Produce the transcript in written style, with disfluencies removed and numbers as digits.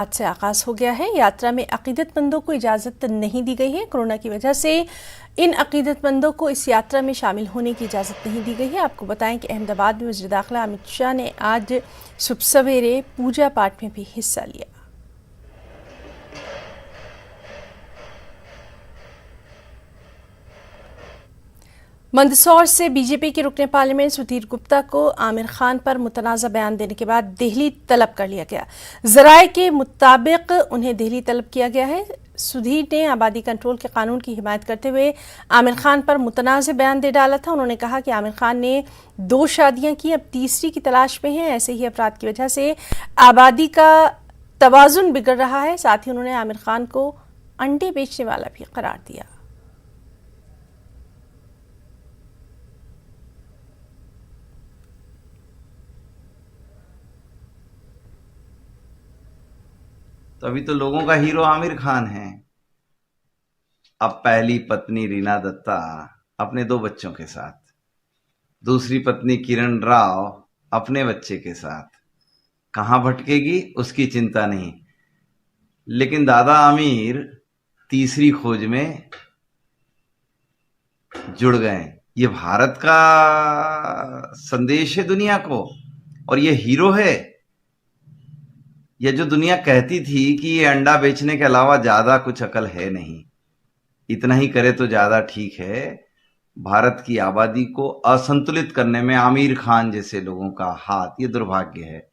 आज से आगाज हो गया है। यात्रा में अकीदतमंदों को इजाज़त नहीं दी गई है। कोरोना की वजह से इन अकीदतमंदों को इस यात्रा में शामिल होने की इजाज़त नहीं दी गई है। आपको बताएं कि अहमदाबाद में वज़ीर दाखिला अमित शाह ने आज सुबह सवेरे पूजा पाठ में भी हिस्सा लिया। मंदसौर से बीजेपी के रुकने पार्लियामेंट सुधीर गुप्ता को आमिर खान पर मुतनाज़ा बयान देने के बाद दिल्ली तलब कर लिया गया। ज़राए के मुताबिक उन्हें दिल्ली तलब किया गया है। सुधीर ने आबादी कंट्रोल के कानून की हिमायत करते हुए आमिर खान पर मुतनाज़ बयान दे डाला था। उन्होंने कहा कि आमिर खान ने 2 शादियां की, अब तीसरी की तलाश में है। ऐसे ही अपराध की वजह से आबादी का तवाजुन बिगड़ रहा है। साथ ही उन्होंने आमिर खान को अंडे बेचने वाला भी करार दिया। तो अभी तो लोगों का हीरो आमिर खान है। अब पहली पत्नी रीना दत्ता अपने 2 बच्चों के साथ, दूसरी पत्नी किरण राव अपने बच्चे के साथ, कहां भटकेगी उसकी चिंता नहीं। लेकिन दादा आमिर तीसरी खोज में जुड़ गए। ये भारत का संदेश है दुनिया को, और ये हीरो है। ये जो दुनिया कहती थी कि ये अंडा बेचने के अलावा ज्यादा कुछ अकल है नहीं, इतना ही करे तो ज्यादा ठीक है। भारत की आबादी को असंतुलित करने में आमिर खान जैसे लोगों का हाथ, ये दुर्भाग्य है।